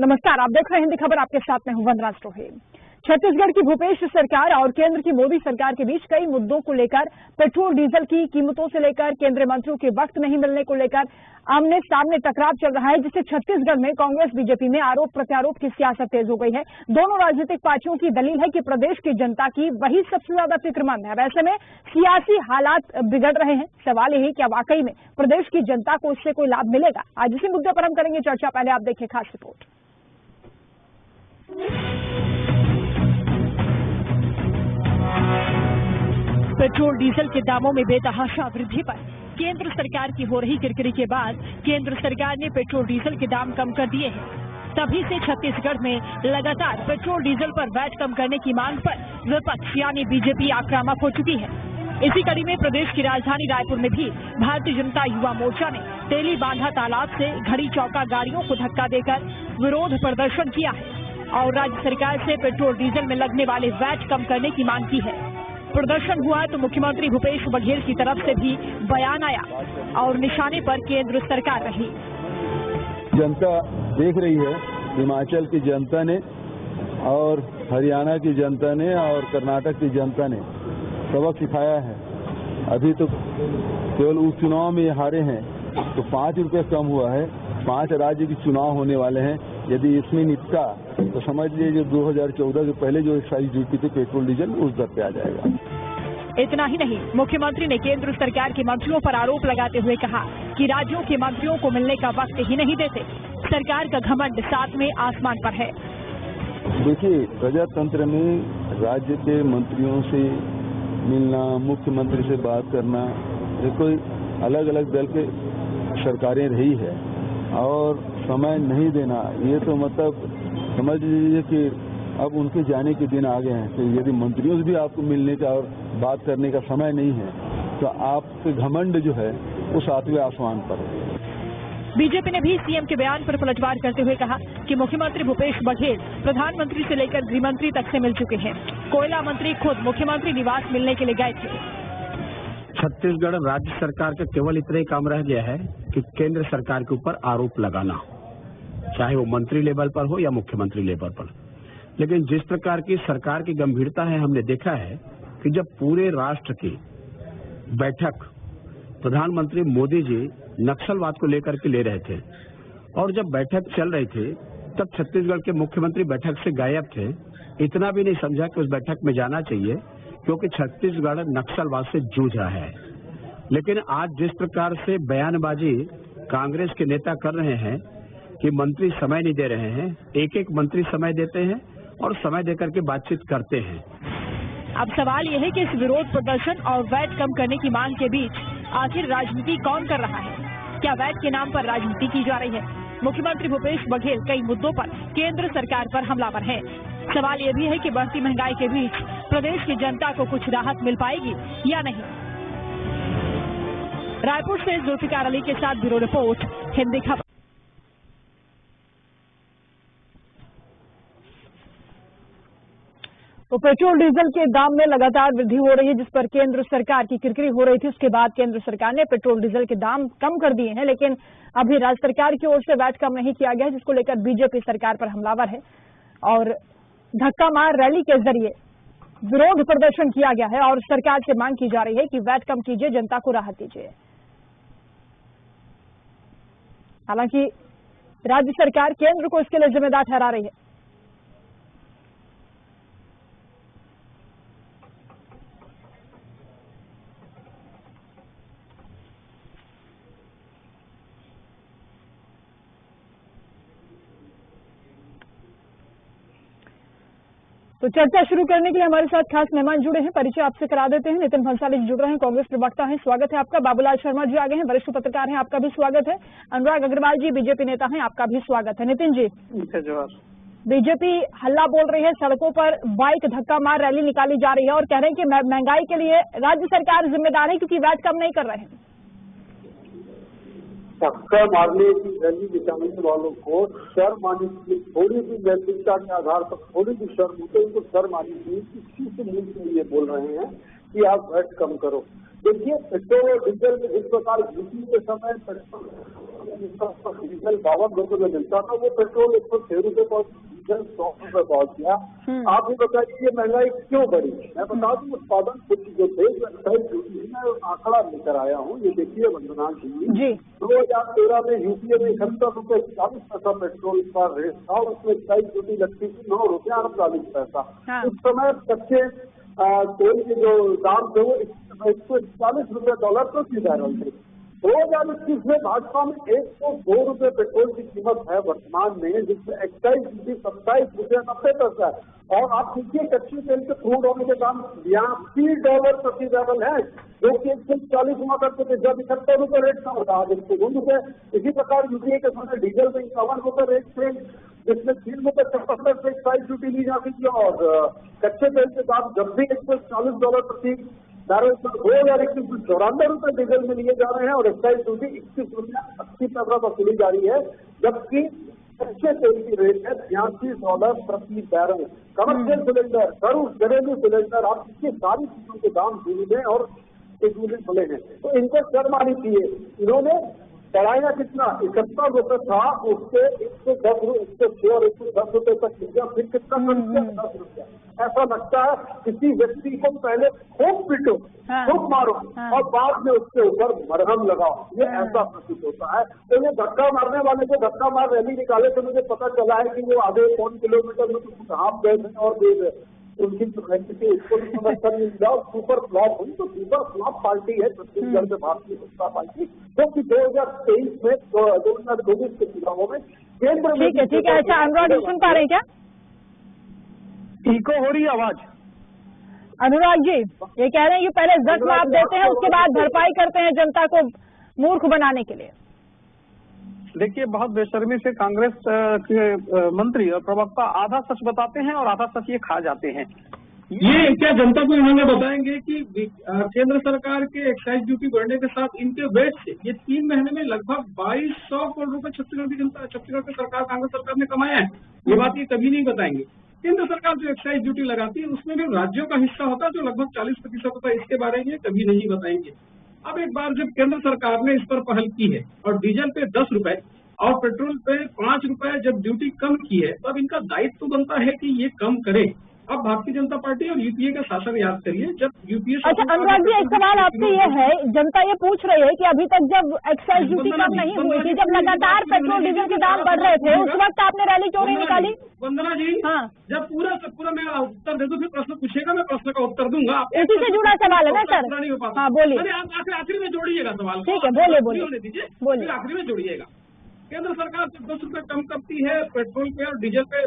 नमस्कार, आप देख रहे हैं हिंदी खबर। आपके साथ में हूं वंदना स्टोहे। छत्तीसगढ़ की भूपेश सरकार और केंद्र की मोदी सरकार के बीच कई मुद्दों को लेकर, पेट्रोल डीजल की कीमतों से लेकर केंद्रीय मंत्रियों के वक्त नहीं मिलने को लेकर आमने सामने टकराव चल रहा है, जिससे छत्तीसगढ़ में कांग्रेस बीजेपी में आरोप प्रत्यारोप की सियासत तेज हो गई है। दोनों राजनीतिक पार्टियों की दलील है कि प्रदेश की जनता की वही सबसे ज्यादा फिक्रमंद है। ऐसे में सियासी हालात बिगड़ रहे हैं। सवाल यही क्या वाकई में प्रदेश की जनता को इससे कोई लाभ मिलेगा? आज इसी मुद्दे पर हम करेंगे चर्चा। पहले आप देखिए खास रिपोर्ट। पेट्रोल डीजल के दामों में बेतहाशा वृद्धि पर केंद्र सरकार की हो रही किरकिरी के बाद केंद्र सरकार ने पेट्रोल डीजल के दाम कम कर दिए हैं। तभी से छत्तीसगढ़ में लगातार पेट्रोल डीजल पर वैट कम करने की मांग पर विपक्ष यानी बीजेपी आक्रामक हो चुकी है। इसी कड़ी में प्रदेश की राजधानी रायपुर में भी भारतीय जनता युवा मोर्चा ने तेली बांधा तालाब से घड़ी चौका गाड़ियों को धक्का देकर विरोध प्रदर्शन किया है और राज्य सरकार से पेट्रोल डीजल में लगने वाले वैट कम करने की मांग की है। प्रदर्शन हुआ तो मुख्यमंत्री भूपेश बघेल की तरफ से भी बयान आया और निशाने पर केंद्र सरकार रही। जनता देख रही है, हिमाचल की जनता ने और हरियाणा की जनता ने और कर्नाटक की जनता ने सबक सिखाया है। अभी तो केवल उपचुनाव में हारे हैं तो 5 रुपये कम हुआ है। 5 राज्य के चुनाव होने वाले हैं। यदि इसमें निपटा तो समझ लीजिए 2014 के पहले जो एक्साइज ड्यूटी थी पेट्रोल डीजल उस दर पे आ जाएगा। इतना ही नहीं, मुख्यमंत्री ने केंद्र सरकार के मंत्रियों पर आरोप लगाते हुए कहा कि राज्यों के मंत्रियों को मिलने का वक्त ही नहीं देते। सरकार का घमंड 7वें आसमान पर है। देखिए, प्रजातंत्र में राज्य के मंत्रियों से मिलना, मुख्यमंत्री से बात करना, ये कोई अलग अलग दल के सरकारें रही है और समय नहीं देना, ये तो मतलब समझ लीजिए कि अब उनके जाने के दिन आ गए हैं। तो यदि मंत्रियों से भी आपको मिलने का और बात करने का समय नहीं है तो आपके घमंड जो है वो 7वें आसमान पर है। बीजेपी ने भी सीएम के बयान पर पलटवार करते हुए कहा कि मुख्यमंत्री भूपेश बघेल प्रधानमंत्री से लेकर गृहमंत्री तक से मिल चुके हैं। कोयला मंत्री खुद मुख्यमंत्री निवास मिलने के लिए गए थे। छत्तीसगढ़ राज्य सरकार का केवल इतना ही काम रह गया है कि केंद्र सरकार के ऊपर आरोप लगाना, चाहे वो मंत्री लेवल पर हो या मुख्यमंत्री लेवल पर। लेकिन जिस प्रकार की सरकार की गंभीरता है, हमने देखा है कि जब पूरे राष्ट्र की बैठक प्रधानमंत्री मोदी जी नक्सलवाद को लेकर के ले रहे थे और जब बैठक चल रही थी तब छत्तीसगढ़ के मुख्यमंत्री बैठक से गायब थे। इतना भी नहीं समझा कि उस बैठक में जाना चाहिए क्योंकि छत्तीसगढ़ नक्सलवाद से जूझ रहा है। लेकिन आज जिस प्रकार से बयानबाजी कांग्रेस के नेता कर रहे हैं कि मंत्री समय नहीं दे रहे हैं, एक एक मंत्री समय देते हैं और समय देकर के बातचीत करते हैं। अब सवाल यह है कि इस विरोध प्रदर्शन और वैट कम करने की मांग के बीच आखिर राजनीति कौन कर रहा है? क्या वैट के नाम पर राजनीति की जा रही है? मुख्यमंत्री भूपेश बघेल कई मुद्दों पर केंद्र सरकार पर हमलावर है। सवाल यह भी है कि बढ़ती महंगाई के बीच प्रदेश की जनता को कुछ राहत मिल पाएगी या नहीं। रायपुर से जुल्फिकार अली के साथ ब्यूरो रिपोर्ट, हिंदी खबर। तो पेट्रोल डीजल के दाम में लगातार वृद्धि हो रही है, जिस पर केंद्र सरकार की किरकिरी हो रही थी। उसके बाद केंद्र सरकार ने पेट्रोल डीजल के दाम कम कर दिए हैं, लेकिन अभी राज्य सरकार की ओर से वैट कम नहीं किया गया है, जिसको लेकर बीजेपी सरकार पर हमलावर है और धक्का मार रैली के जरिए विरोध प्रदर्शन किया गया है और सरकार से मांग की जा रही है कि वैट कम कीजिए, जनता को राहत दीजिए। हालांकि राज्य सरकार केंद्र को इसके लिए जिम्मेदार ठहरा रही है। तो चर्चा शुरू करने के लिए हमारे साथ खास मेहमान जुड़े हैं। परिचय आपसे करा देते हैं। नितिन भंसाली जी जुड़ रहे हैं, कांग्रेस प्रवक्ता हैं, स्वागत है आपका। बाबूलाल शर्मा जी आगे हैं, वरिष्ठ पत्रकार हैं, आपका भी स्वागत है। अनुराग अग्रवाल जी बीजेपी नेता हैं, आपका भी स्वागत है। नितिन जी, बीजेपी हल्ला बोल रही है, सड़कों पर बाइक धक्का मार रैली निकाली जा रही है और कह रहे हैं कि महंगाई के लिए राज्य सरकार जिम्मेदार है क्योंकि वैट कम नहीं कर रहे हैं। धक्का मारने की रैली निकालने वालों को शर्म आनी चाहिए। थोड़ी भी नैतिकता के आधार पर थोड़ी भी शर्म होती है, उनको शर्म आनी चाहिए। किसी से मुंह से ये बोल रहे हैं कि आप वैट कम करो। देखिए, पेट्रोल और डीजल में इस प्रकार यूपी के समय पेट्रोल डीजल 52 रुपए में मिलता था, वो पेट्रोल 106 रुपए पहुंच, डीजल 100 रुपए पहुंच गया। आप ही बताइए ये महंगाई क्यों बढ़ी? मैं बता दूं, उत्पादन कुछ जो थे एक्साइज ड्यूटी, मैं आंकड़ा लेकर आया हूँ, ये देखिए वंदना जी, 2013 में यूपीए में 71 रुपए 40 पैसा पेट्रोल का रेट था और उसमें एक्साइज ड्यूटी लगती थी 9 रुपया 48 पैसा। उस समय कच्चे तेल के जो दाम थे वो 140 रुपए डॉलर प्रति बैरल थे। 2021 में भाजपा में 102 रुपए पेट्रोल की कीमत है वर्तमान में, जिसमें एक्साइज ड्यूटी 27 रुपये 90 पैसा है। और आप देखिए कच्चे तेल के क्रूड ऑयल के दाम $82 प्रति बैरल है, जो कि 140 हुआ करते थे जब 71 रुपए रेट था, आज 102 रुपए। इसी प्रकार यूपीए के समय डीजल में 51 रुपए रेट थे, जिसमें 3 रुपए 74 से एक्साइज ड्यूटी ली जाती थी, और कच्चे तेल के दाम जब भी $140 प्रति बैरल 2021 में 94 रुपए डीजल में लिए जा रहे हैं और एक्साइज ड्यूटी 21 रुपया 80 पैसा वसूली जा रही है, जबकि कच्चे तेल की रेट है $82 प्रति बैरल। कमर्शियल सिलेंडर, घरेलू सिलेंडर, आप इसकी सारी चीजों के दाम धीरे और खुले हैं, तो इनको शर्म आनी चाहिए। इन्होंने बढ़ाया कितना, 71 रुपए था, उससे 110 106 और 110 रुपए तक किया, फिर कितना कर दिया, 10 रुपया। ऐसा लगता है किसी व्यक्ति को पहले खूब पीटो, खूब मारो और बाद में उसके ऊपर मरहम लगाओ, ये ऐसा प्रतीत होता है। तो ये धक्का मारने वाले को धक्का मार रैली निकाले तो मुझे पता चला है कि वो आधे पौन किलोमीटर में कुछ हाफ गए थे और उनकी इसको भी समर्थन मिल जाओ। सुपर फ्लॉप हुई तो सुपर फ्लॉप पार्टी है छत्तीसगढ़ में भारतीय जनता पार्टी, क्योंकि 2023 में 2024 के चुनावों में केंद्र में। ठीक है। अच्छा अनुराग सुन पा रहे हैं क्या? इको हो रही है आवाज? अनुराग जी ये कह रहे हैं कि पहले जख्म आप देते हैं, उसके बाद भरपाई करते हैं जनता को मूर्ख बनाने के लिए। देखिए, बहुत बेशर्मी से कांग्रेस के मंत्री और प्रवक्ता आधा सच बताते हैं और आधा सच ये खा जाते हैं। ये क्या जनता को इन्होंने बताएंगे कि केंद्र सरकार के एक्साइज ड्यूटी बढ़ने के साथ इनके वेट से ये 3 महीने में लगभग 2200 करोड़ रुपए छत्तीसगढ़ की जनता, छत्तीसगढ़ की सरकार, कांग्रेस सरकार ने कमाया है। ये बात ये कभी नहीं बताएंगे। केंद्र सरकार जो एक्साइज ड्यूटी लगाती है उसमें भी राज्यों का हिस्सा होता है जो लगभग 40% होता है, इसके बारे में कभी नहीं बताएंगे। अब एक बार जब केंद्र सरकार ने इस पर पहल की है और डीजल पे 10 रुपए और पेट्रोल पे 5 रुपए जब ड्यूटी कम की है, तब इनका दायित्व तो बनता है कि ये कम करे। अब भारतीय जनता पार्टी और यूपीए का शासन याद करिए, जब यूपीए। अच्छा अनुराग जी एक सवाल आपसे ये है, जनता ये पूछ रही है कि अभी तक जब एक्साइज ड्यूटी कम नहीं हुई थी, जब लगातार पेट्रोल डीजल के दाम बढ़ रहे थे, उस वक्त आपने रैली क्यों नहीं निकाली? वंदना जी, हाँ, जब पूरा मैं उत्तर दे दूं, फिर प्रश्न पूछेगा, मैं प्रश्न का उत्तर दूंगा। इसी से जुड़ा सवाल है ना सर? नहीं हो पाता। हाँ बोलिए। आप आखिरी में जोड़िएगा सवाल। ठीक है, बोलिए होने दीजिए, बोलिए, आखिरी में जोड़िएगा। केंद्र सरकार 10 रुपए कम करती है पेट्रोल पे और डीजल पे,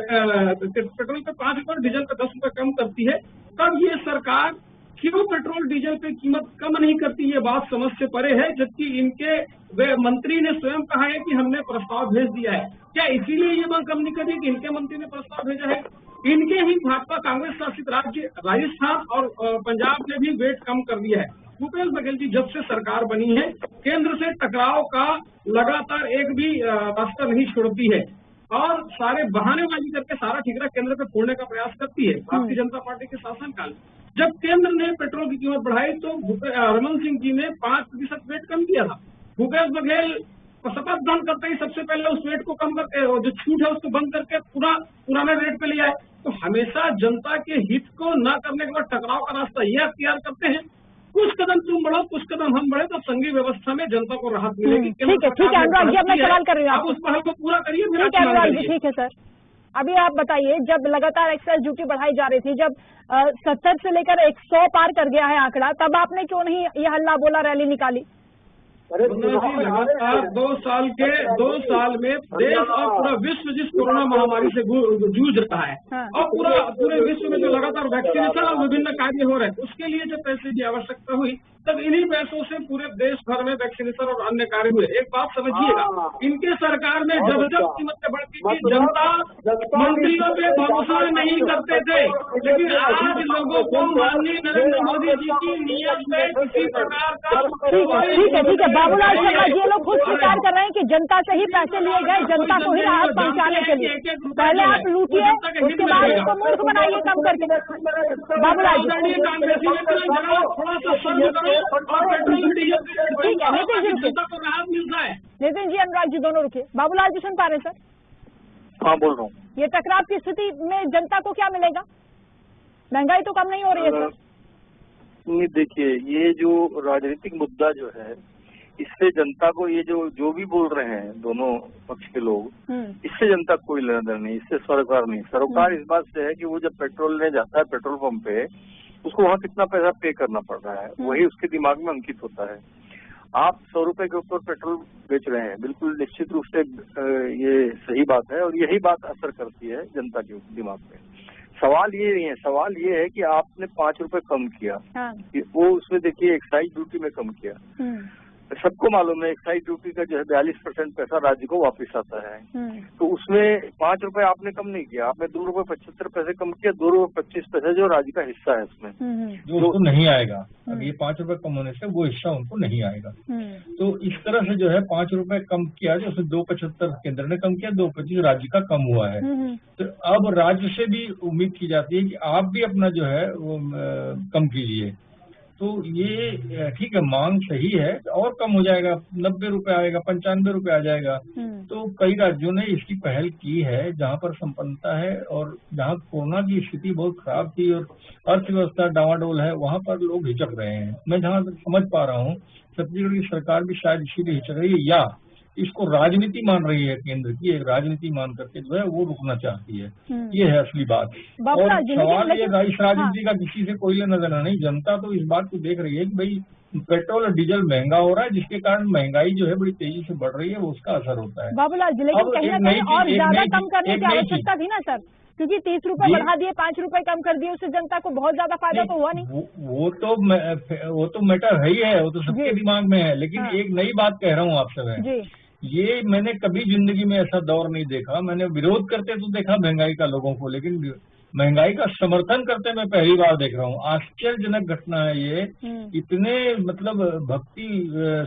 पेट्रोल पे 5 रुपए और डीजल पे 10 रुपए कम करती है, तब ये सरकार क्यों पेट्रोल डीजल पे कीमत कम नहीं करती? ये बात समझ से परे है, जबकि इनके वे मंत्री ने स्वयं कहा है कि हमने प्रस्ताव भेज दिया है। क्या इसीलिए ये मांग कम नहीं कर रही कि इनके मंत्री ने प्रस्ताव भेजा है? इनके ही भाजपा कांग्रेस शासित राज्य राजस्थान और पंजाब ने भी वेट कम कर दिया है। भूपेश बघेल जी जब से सरकार बनी है, केंद्र से टकराव का लगातार एक भी रास्ता नहीं छोड़ती है और सारे बहानेबाजी करके सारा ठिकरा केंद्र पे फोड़ने का प्रयास करती है। भारतीय जनता पार्टी के शासनकाल जब केंद्र ने पेट्रोल की कीमत बढ़ाई तो रमन सिंह जी ने 5% वेट कम किया था। भूपेश बघेल शपथ ग्रहण करते ही सबसे पहले उस वेट को कम करके, जो छूट है उसको बंद करके पुराने रेट पे लिया है। तो हमेशा जनता के हित को न करने के बाद टकराव का रास्ता ये अख्तियार करते हैं। कुछ कदम तुम बढ़ो, कुछ कदम हम बढ़े, तो संघीय व्यवस्था में जनता को राहत मिलेगी। ठीक है अनुराग जी, अब मैं सवाल कर रही हूँ, आप उस पहल को पूरा करिए। ठीक है अनुराग जी, ठीक है सर। अभी आप बताइए, जब लगातार एक्साइज ड्यूटी बढ़ाई जा रही थी, जब 70 से लेकर 100 पार कर गया है आंकड़ा, तब आपने क्यों नहीं ये हल्ला बोला, रैली निकाली? लगातार 2 साल में देश और पूरा विश्व जिस कोरोना महामारी से जूझ रहा है, और पूरे विश्व में जो लगातार वैक्सीनेशन और विभिन्न कार्य हो रहे हैं, उसके लिए जब पैसे की आवश्यकता हुई, तब इन्हीं पैसों से पूरे देश भर में वैक्सीनेशन और अन्य कार्य हुए। एक बात समझिएगा, इनके सरकार में जब कीमतें बढ़ती थी, जनता मंत्रियों पे भरोसा नहीं करते थे, लेकिन आज लोगों को माननीय नरेंद्र मोदी जी की नीयत में किसी प्रकार का। ठीक है बाबूलाल शर्मा जी, ये लोग खुद स्वीकार कर रहे हैं कि जनता से ही पैसे लिए गए, जनता को ही राहत पहुंचाने के लिए। पहले आप लूटिए, उसके बाद इसको मूर्ख बनाइए कम करके। बाबूलाल जी थोड़ा सा सर्व करो और पेट्रोल डीजल ठीक है, जनता को राहत मिल जाए। नितिन जी, अनुराग जी दोनों रुके। बाबूलाल जी सुन पा रहे सर? हाँ, बोल रहा हूँ। ये टकराव की स्थिति में जनता को क्या मिलेगा? महंगाई तो कम नहीं हो रही है सर। नहीं, देखिए, ये जो राजनीतिक मुद्दा जो है, इससे जनता को, ये जो भी बोल रहे हैं दोनों पक्ष के लोग, इससे जनता को कोई लेना देना नहीं, इससे सरकार नहीं। सरोकार इस बात से है कि वो जब पेट्रोल लेने जाता है पेट्रोल पंप पे, उसको वहाँ कितना पैसा पे करना पड़ रहा है, वही उसके दिमाग में अंकित होता है। आप 100 रुपए के ऊपर पेट्रोल बेच रहे हैं, बिल्कुल निश्चित रूप से ये सही बात है, और यही बात असर करती है जनता के दिमाग पे। सवाल ये नहीं है, सवाल ये है कि आपने 5 रुपए कम किया, वो उसमें देखिए एक्साइज ड्यूटी में कम किया। सबको मालूम है एक्साइज ड्यूटी का जो है 42% पैसा राज्य को वापस आता है, तो उसमें 5 रुपए आपने कम नहीं किया, आपने 2 रुपए 75 पैसे कम किया, 2 रुपए 25 पैसे जो राज्य का हिस्सा है उसमें जो उनको नहीं आएगा। अब ये 5 रुपए कम होने से वो हिस्सा उनको नहीं आएगा। तो इस तरह से जो है 5 रुपए कम किया, जो 2.75 केंद्र ने कम किया, 2.25 राज्य का कम हुआ है। तो अब राज्य से भी उम्मीद की जाती है कि आप भी अपना जो है वो कम कीजिए। तो ये ठीक है, मांग सही है, और कम हो जाएगा, 90 रुपए आएगा, 95 रुपए आ जाएगा। तो कई राज्यों ने इसकी पहल की है, जहां पर संपन्नता है और जहां कोरोना की स्थिति बहुत खराब थी और अर्थव्यवस्था डावाडोल है, वहां पर लोग हिचक रहे हैं। मैं जहां तक समझ पा रहा हूँ, छत्तीसगढ़ की सरकार भी शायद इसीलिए हिचक रही है, या इसको राजनीति मान रही है, केंद्र की एक राजनीति मान करके जो है वो रुकना चाहती है। ये है असली बात। और सवाल ये, इस राजनीति का किसी से कोई लेना देना नहीं। जनता तो इस बात को देख रही है कि भाई पेट्रोल और डीजल महंगा हो रहा है, जिसके कारण महंगाई जो है बड़ी तेजी से बढ़ रही है, वो उसका असर होता है। बाबूलाल जी, लेकिन कहीं ना कहीं और ज्यादा कम करने की आवश्यकता थी ना सर, क्योंकि 30 रुपए बढ़ा दिए, 5 रुपए कम कर दिए, उससे जनता को बहुत ज्यादा फायदा तो हुआ नहीं। वो तो मैटर है ही है, वो तो सबके दिमाग में है। लेकिन एक नई बात कह रहा हूँ आपसे मैं, ये मैंने कभी जिंदगी में ऐसा दौर नहीं देखा। मैंने विरोध करते तो देखा महंगाई का लोगों को, लेकिन महंगाई का समर्थन करते मैं पहली बार देख रहा हूँ। आश्चर्यजनक घटना है ये। इतने मतलब भक्ति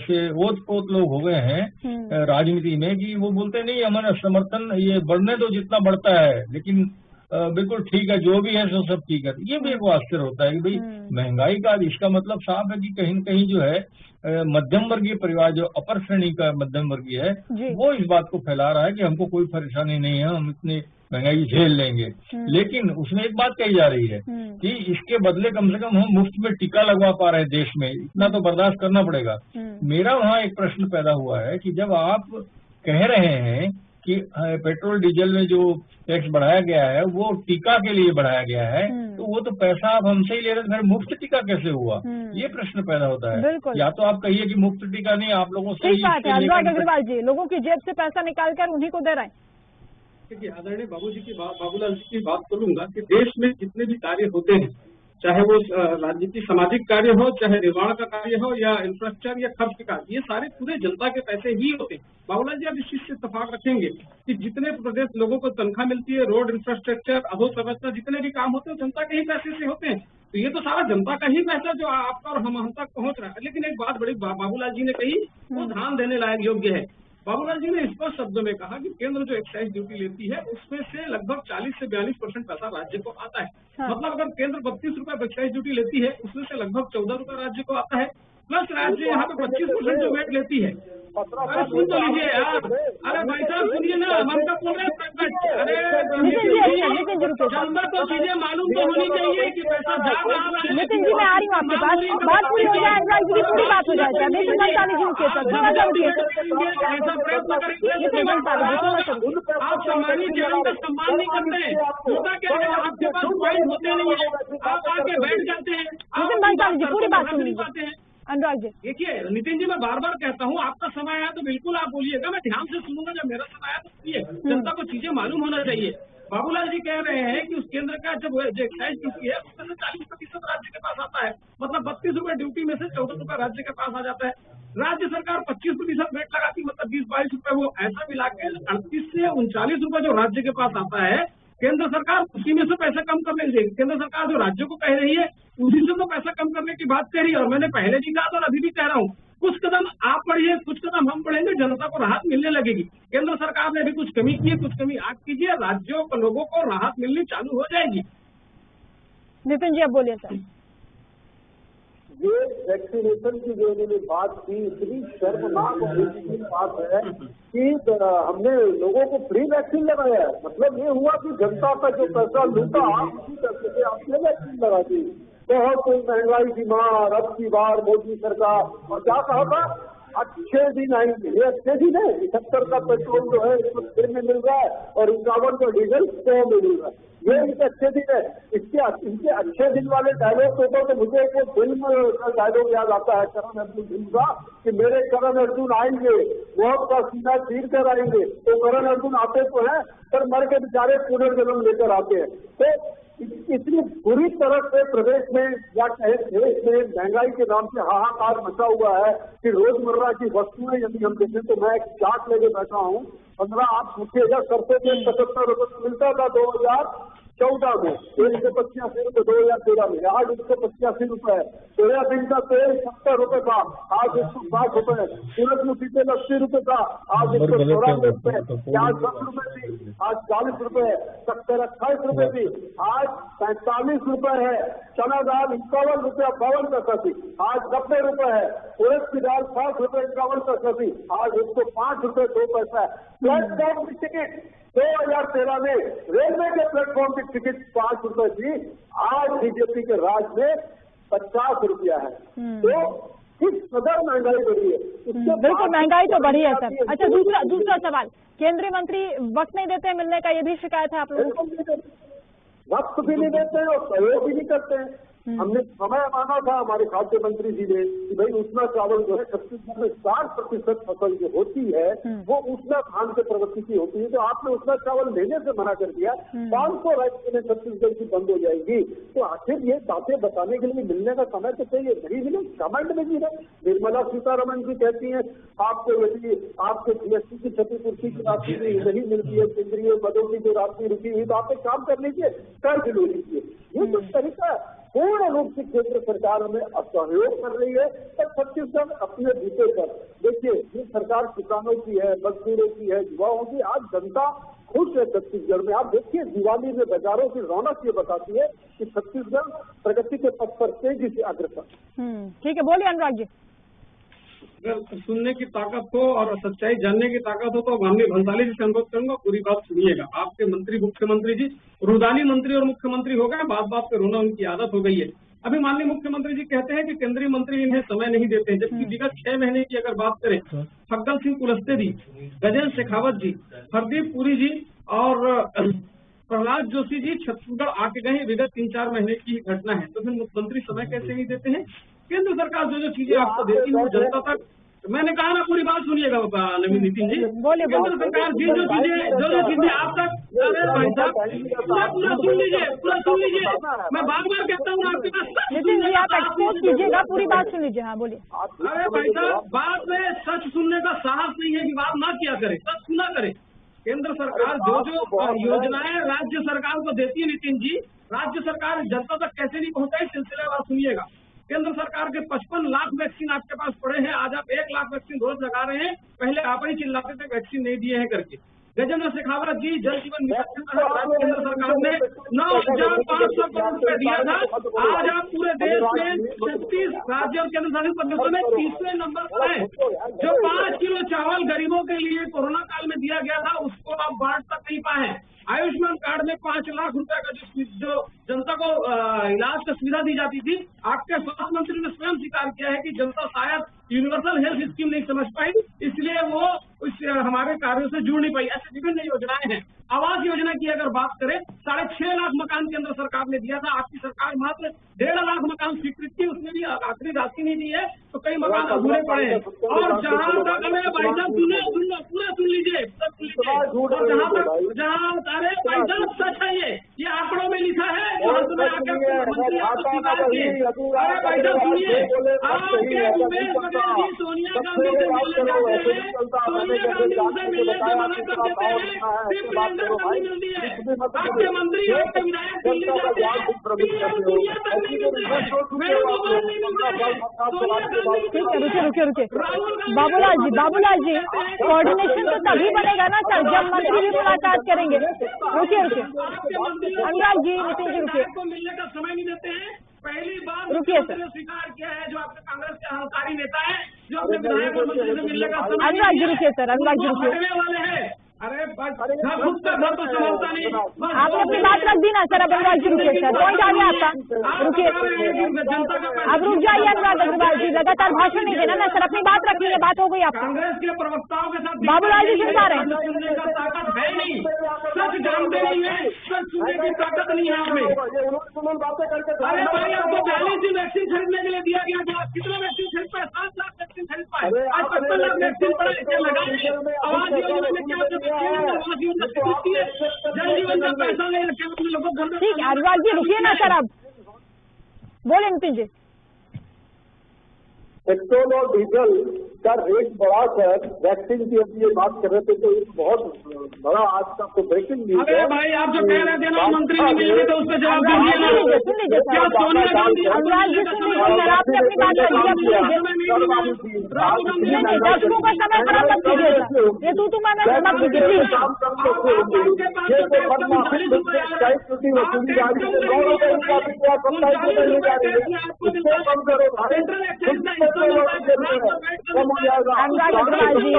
से ओत-पोत लोग हो गए हैं राजनीति में कि वो बोलते नहीं हमारा समर्थन ये बढ़ने दो जितना बढ़ता है, लेकिन बिल्कुल ठीक है, जो भी है सो सब ठीक है। ये भी एक आश्चर्य होता है कि भाई महंगाई का इसका मतलब साफ है कि कहीं न कहीं जो है मध्यम वर्गीय परिवार, जो अपर श्रेणी का मध्यम वर्गीय है, वो इस बात को फैला रहा है कि हमको कोई परेशानी नहीं है, हम इतनी महंगाई झेल लेंगे। लेकिन उसमें एक बात कही जा रही है कि इसके बदले कम से कम हम मुफ्त में टीका लगवा पा रहे हैं देश में, इतना तो बर्दाश्त करना पड़ेगा। मेरा वहाँ एक प्रश्न पैदा हुआ है कि जब आप कह रहे हैं कि पेट्रोल डीजल में जो टैक्स बढ़ाया गया है वो टीका के लिए बढ़ाया गया है, तो वो तो पैसा आप हमसे ही ले रहे हैं, मुफ्त टीका कैसे हुआ? ये प्रश्न पैदा होता है। या तो आप कहिए कि मुफ्त टीका नहीं, आप लोगों से ठीक बात है। अनुराग अग्रवाल जी, लोगों की जेब से पैसा निकाल कर उन्हीं को दे रहे हैं। देखिए, आदरणीय बाबूलाल जी की बात करूंगा कि देश में जितने भी कार्य होते हैं, चाहे वो राजनीतिक सामाजिक कार्य हो, चाहे निर्माण का कार्य हो, या इंफ्रास्ट्रक्चर या खर्च के कार्य, ये सारे पूरे जनता के पैसे ही होते हैं। बाबूलाल जी, आप इस चीज से इत्तेफाक रखेंगे कि जितने प्रदेश लोगों को तनख्वाह मिलती है, रोड इंफ्रास्ट्रक्चर, अधोसंरचना, जितने भी काम होते हैं जनता के ही पैसे से होते हैं। तो ये तो सारा जनता का ही पैसा जो आपका और हम तक पहुंच रहा है। लेकिन एक बात बड़ी बाबूलाल जी ने कही, वो ध्यान देने लायक योग्य है। बाबूलाल जी ने स्पष्ट शब्दों में कहा कि केंद्र जो एक्साइज ड्यूटी लेती है उसमें से लगभग 40 से 42% पैसा राज्य को आता है। मतलब अगर केंद्र 32 रुपए एक्साइज ड्यूटी लेती है, उसमें से लगभग 14 रुपए राज्य को आता है, प्लस राज्य यहाँ पे 25% जो वेट लेती है। अरे सुन तो लीजिए यार, अरे भाई साहब सुनिए ना, हम तो बोल रहे हैं। अरे जनता को चीजें मालूम तो होनी चाहिए कि पैसा जा रहा है। नितिन जी, मैं आ रही हूँ आपके पास, बात पूरी हो जाए, अनुराग जी की पूरी बात हो जाए। नितिन मनसाली जी उनके साथ ऐसा प्रयत्न करेंगे। आप सम्मानित चैनल का सम्मान नहीं करते हैं, होता क्या है आपके पास पॉइंट होते नहीं है, आप आके बैठ जाते हैं। नितिन मनसाली जी, पूरी बात सुन लीजिए। अनुराग जी, देखिए नितिन जी, मैं बार बार कहता हूँ आपका समय है तो बिल्कुल आप बोलिएगा, मैं ध्यान से सुनूंगा। जब मेरा समय है तो सुनिए, जनता को चीजें मालूम होना चाहिए। बाबूलाल जी कह रहे हैं कि उस केंद्र का जो एक्साइज ड्यूटी है उसमें से 40% राज्य के पास आता है, मतलब 32 रुपए ड्यूटी में से 14 रुपए राज्य के पास आ जाता है। राज्य सरकार 25% रेट लगाती, मतलब 20-22 रुपए, वो ऐसा मिला के 38 से 39 रुपए जो राज्य के पास आता है, केंद्र सरकार उसी में से पैसा कम करने के लिए, केंद्र सरकार जो राज्यों को कह रही है उसी से तो पैसा कम करने की बात कह रही है। और मैंने पहले भी कहा था और अभी भी कह रहा हूँ, कुछ कदम आप बढ़िए, कुछ कदम हम बढ़ेंगे, जनता को राहत मिलने लगेगी। केंद्र सरकार ने भी कुछ कमी की है, कुछ कमी आप कीजिए, राज्यों को, लोगों को राहत मिलनी चालू हो जाएगी। नितिन जी, अब बोलिए सर। ये वैक्सीनेशन की जो इन्होंने बात की, इतनी शर्मनाक और बेचैन बात है कि हमने लोगों को फ्री वैक्सीन लगाया है। मतलब ये हुआ कि जनता का जो पैसा लूटा उसी पैसे से आपने वैक्सीन लगा दी। बहुत महंगाई की मार, अब की बार मोदी सरकार, और क्या कहा था, अच्छे दिन आएंगे। ये अच्छे दिन है, 71 का पेट्रोल जो है इसको फ्री में मिल रहा है और 51 का डीजल 100 में मिल रहा है। ये इनके अच्छे दिन है। इनके अच्छे दिन वाले डायलॉग के ऊपर तो मुझे एक वो फिल्म का डायलॉग याद आता है करण अर्जुन फिल्म का, कि मेरे करण अर्जुन आएंगे, मौत का सीना चीर कर आएंगे। तो करण अर्जुन आते तो हैं पर मर के बेचारे पुनर्जन्म लेकर आते हैं। तो इतनी बुरी तरह से प्रदेश में या कहे देश में महंगाई के नाम से हाहाकार मचा हुआ है कि रोजमर्रा की वस्तुएं यदि हम देखें तो मैं एक चार्ट लेके बैठा हूँ, 15 आप पूछिएगा, सरसों तेल 75 रुपये मिलता था 2014 में, 185 रुपये 2013 में, आज 185 रुपये है। सोयाबीन का तेल 70 रुपये था, आज 160 रुपये है। सूरजमुखी तेल 80 रुपये था, आज 194 रुपये। प्याज 10 रुपये थी, आज 40 रुपये है। शक्कर 28 रुपये थी, आज 45 रुपये है। चना दाल 51 रुपया 52 पैसा थी, आज 90 रुपये है। उड़द की दाल 60 रुपये 51 पैसा थी, आज 105 रुपये 2 पैसा है। प्लेटफॉर्म की टिकट 2013 में रेलवे के प्लेटफॉर्म की टिकट 5 रुपए थी, आज बीजेपी के राज में 50 रुपया है। तो किस कदर महंगाई बढ़ी है। बिल्कुल महंगाई तो बढ़ी है सर। अच्छा, दूसरा सवाल, केंद्रीय मंत्री वक्त नहीं देते मिलने का, ये भी शिकायत है आप लोगों को? वक्त भी नहीं देते और सहयोग भी नहीं करते हैं। हमने समय माना था हमारे खाद्य मंत्री जी ने कि भाई उष्णा चावल जो है छत्तीसगढ़ में 60% फसल जो होती है वो उष्णा धान से प्रगति की होती है। तो आपने उष्णा चावल लेने से मना कर दिया, 500 राज्य में छत्तीसगढ़ की बंद हो जाएगी। तो आखिर ये बातें बताने के लिए मिलने का समय तो चाहिए, नहीं मिले कमेंट में भी है। निर्मला सीतारमण जी कहती है आपको यदि आपके जीएसटी की क्षतिपूर्ति की राशि नहीं मिलती है, केंद्रीय पदों की जो राशि रुकी हुई, तो आप एक काम कर लीजिए, कर्ज ले लीजिए। ये तो तरीका है। पूर्ण रूप से केंद्र सरकार हमें असहयोग कर रही है, पर छत्तीसगढ़ अपने बूते पर देखिए, ये सरकार किसानों की है, मजदूरों की है, युवाओं की। आज जनता खुश है छत्तीसगढ़ में। आप देखिए दिवाली में बाजारों की रौनक ये बताती है कि छत्तीसगढ़ प्रगति के पथ पर तेजी से अग्रसर। ठीक है, बोलिए अनुराग जी। अगर सुनने की ताकत हो और सच्चाई जानने की ताकत हो तो माननीय भंसाली जी से अनुरोध करूंगा, पूरी बात सुनिएगा। आपके मंत्री मुख्यमंत्री जी रुदाली मंत्री और मुख्यमंत्री हो गए, बात बात पे रोना उनकी आदत हो गई है। अभी माननीय मुख्यमंत्री जी कहते हैं कि केंद्रीय मंत्री इन्हें समय नहीं देते, जबकि विगत 6 महीने की अगर बात करें, फग्गन सिंह कुलस्ते जी, गजेंद्र शेखावत जी, हरदीप पुरी जी और प्रहलाद जोशी जी छत्तीसगढ़ आके गए, विगत 3-4 महीने की घटना है। तो फिर मुख्यमंत्री समय कैसे नहीं देते हैं? केंद्र सरकार जो चीजें आपको देती है जनता तक, मैंने कहा ना, पूरी बात सुनिएगा नवीन नितिन जी। केंद्र सरकार जो चीजें आप तक, अरे भाई साहब पूरा सुन लीजिए, मैं बार बार कहता हूँ आपके पास नितिन जी आप एक्सपोज कीजिएगा, पूरी बात सुन लीजिए। हाँ बोलिए। अरे भाई साहब, बात में सच सुनने का साहस नहीं है कि बात ना किया करे, सच सुना करे। केंद्र सरकार जो योजनाएं राज्य सरकार को देती है नितिन जी, राज्य सरकार जनता तक कैसे नहीं पहुंचाई, सिलसिले बात सुनिएगा। केंद्र सरकार के 55 लाख वैक्सीन आपके पास पड़े हैं, आज आप 1 लाख वैक्सीन रोज लगा रहे हैं, पहले आप ही चिल्लाते थे वैक्सीन नहीं दिए हैं करके। गजेंद्र शेखावत जी, जल जीवन मिशन के तहत केंद्र सरकार ने 9,500 करोड़ रुपए दिया था। आज आप पूरे देश में 36 राज्य और केंद्र शासित प्रदेशों में 30वें नंबर पर है। जो 5 किलो चावल गरीबों के लिए कोरोना काल में दिया गया था, उसको आप बांट तक नहीं पाए। आयुष्मान कार्ड में 5 लाख रुपए का जो जनता को इलाज का सुविधा दी जाती थी, आपके स्वास्थ्य मंत्री ने स्वयं स्वीकार किया है कि जनता शायद यूनिवर्सल हेल्थ स्कीम नहीं समझ पाई, इसलिए वो उस हमारे कार्यों से जुड़ नहीं पाई। ऐसे विभिन्न योजनाएं हैं। आवास योजना की अगर बात करें, 6.5 लाख मकान केंद्र सरकार ने दिया था, आपकी सरकार मात्र 1.5 लाख मकान स्वीकृत की, उसमें भी आखिरी राशि नहीं दी है, तो कई मकान अधूरे पड़े हैं। और जहां तक हमें भाई साहब पूरा सुन लीजिए, और जहां अरे भाई साहब सच है, ये आंकड़ों में लिखा है, मंत्री आपको स्वीकार किए। अरे भाई साहब सुनिए, आपके भूपेश बघेल जी सोनिया गांधी से मिलने जाते हैं, सोनिया गांधी उनसे मिलने से मना कर देते हैं, सिर्फ प्रियंका गांधी मिलती है। आपके मंत्री आपके विधायक दिल्ली जाते हैं, सोनिया तक नहीं मिलती है, मेरे मोबाइल नहीं मिलता है, सोनिया गांधी। रुके बाबूलाल जी कोऑर्डिनेशन तो तभी बनेगा ना सर जब मंत्री भी मुलाकात करेंगे। रुकिए अनुराग जी, नितिन जी रुकिए। मिलने का समय नहीं देते हैं, पहली बार रुकिए मुख्यमंत्री ने स्वीकार किया है, जो आपके कांग्रेस के अहंकारी नेता है, जो अपने विधायक और मंत्री से मिलने का समय अनुराग जी रुकिए सर, अनुराग जी रुकिए। हटने वाले हैं। अरे खुद का घर तो संभलता नहीं। आपने अपनी बात रख दी ना सर, अब अनुराग जी रुकिए सर, पॉइंट आ गया आपका, रुकिए। जनता का अब रुक जाइए अनुराग अग्रवाल जी, लगातार भाषण नहीं देना ना सर, अपनी बात रखनी है, बात हो गई आपकी। कांग्रेस के प्रवक्ताओं के साथ बाबूलाल जी सुन पा रहे हैं? सुनने का ताकत है नहीं, सच जानते नहीं है, सच सुनने की ताकत नहीं है आपमें। अरे भाई आपको 42 दिन वैक्सीन खरीदने के लिए दिया गया था, कितना वैक्सीन खरीद पाए? 7 लाख वैक्सीन खरीद पाए, आज 55 लाख वैक्सीन पड़े लगाए। आवास योजना में क्या आवास योजना जल जीवन का पैसा नहीं रखे लोगों को। ठीक है अनुराग जी रुकिए ना सर, अब बोले नितिन जी। पेट्रोल और डीजल का रेट बढ़ाकर वैक्सीन की अब ये बात कर रहे थे, तो एक बहुत बड़ा आज का तो ब्रेकिंग न्यूज है। अरे भाई आप जो कह रहे थे ना मंत्री नहीं मिलेंगे तो उस पर जवाब दीजिए। सुन लीजिए सर, अनुराग जी सुन लीजिए सर, आपने अपनी बात रख दी, दर्शकों का समय खराब मत कीजिए सर, ये तू मैं मत कीजिए। अनुराग अग्रवाल जी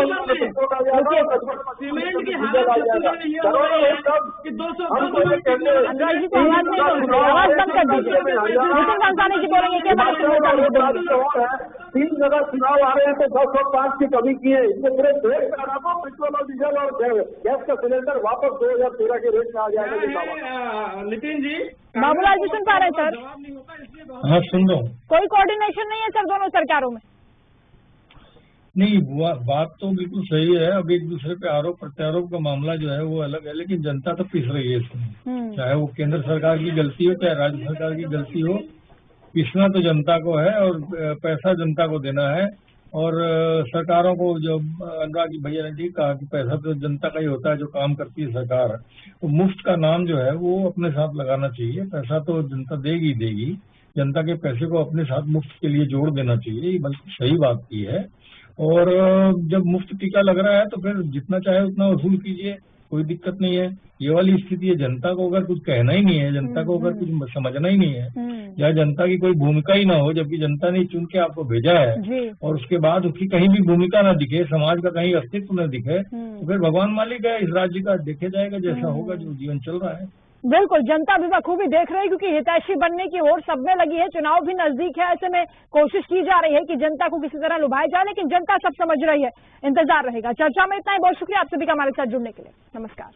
सीमेंट की हालत कि 200 अनुराग जी को आवाज नहीं सुन रही, आवाज बंद कर दीजिए। नितिन भंसाली जी बोलेंगे क्या बात सुनना? 3 जगह चुनाव आ रहे हैं तो 10 और 5 की कमी की है, इसमें पूरे देश में पेट्रोल और डीजल और गैस का सिलेंडर वापस 2013 के रेट में आ जाएगा। नितिन जी बाबूलाल जी सुन पा रहे हैं सर? जवाब नहीं होता इसलिए हाँ सुन रहा हूँ। कोई कोऑर्डिनेशन नहीं है सर दोनों सरकारों में? नहीं बात तो बिल्कुल सही है। अब एक दूसरे पे आरोप प्रत्यारोप का मामला जो है वो अलग है, लेकिन जनता तो पिस रही है इसमें, चाहे वो केंद्र सरकार की गलती हो चाहे राज्य सरकार की गलती हो, पिसना तो जनता को है और पैसा जनता को देना है। और सरकारों को जो अनुराग जी भैया ने ठीक कहा कि पैसा तो जनता का ही होता है, जो काम करती है सरकार, तो मुफ्त का नाम जो है वो अपने साथ लगाना चाहिए। पैसा तो जनता देगी देगी, जनता के पैसे को अपने साथ मुफ्त के लिए जोड़ देना चाहिए, ये बल्कि सही बात की है। और जब मुफ्त टीका लग रहा है तो फिर जितना चाहे उतना वसूल कीजिए, कोई दिक्कत नहीं है। ये वाली स्थिति है, जनता को अगर कुछ कहना ही नहीं है, जनता को अगर कुछ समझना ही नहीं है, या जनता की कोई भूमिका ही ना हो, जबकि जनता ने चुन के आपको भेजा है और उसके बाद उसकी कहीं भी भूमिका ना दिखे, समाज का कहीं अस्तित्व न दिखे, तो फिर भगवान मालिक है इस राज्य का, देखा जाएगा जैसा होगा, जो जीवन चल रहा है। बिल्कुल, जनता भी बखूबी देख रही है क्योंकि हितैषी बनने की ओर सब में लगी है, चुनाव भी नजदीक है, ऐसे में कोशिश की जा रही है कि जनता को किसी तरह लुभाया जाए, लेकिन जनता सब समझ रही है, इंतजार रहेगा। चर्चा में इतना ही, बहुत शुक्रिया आप सभी का हमारे साथ जुड़ने के लिए, नमस्कार।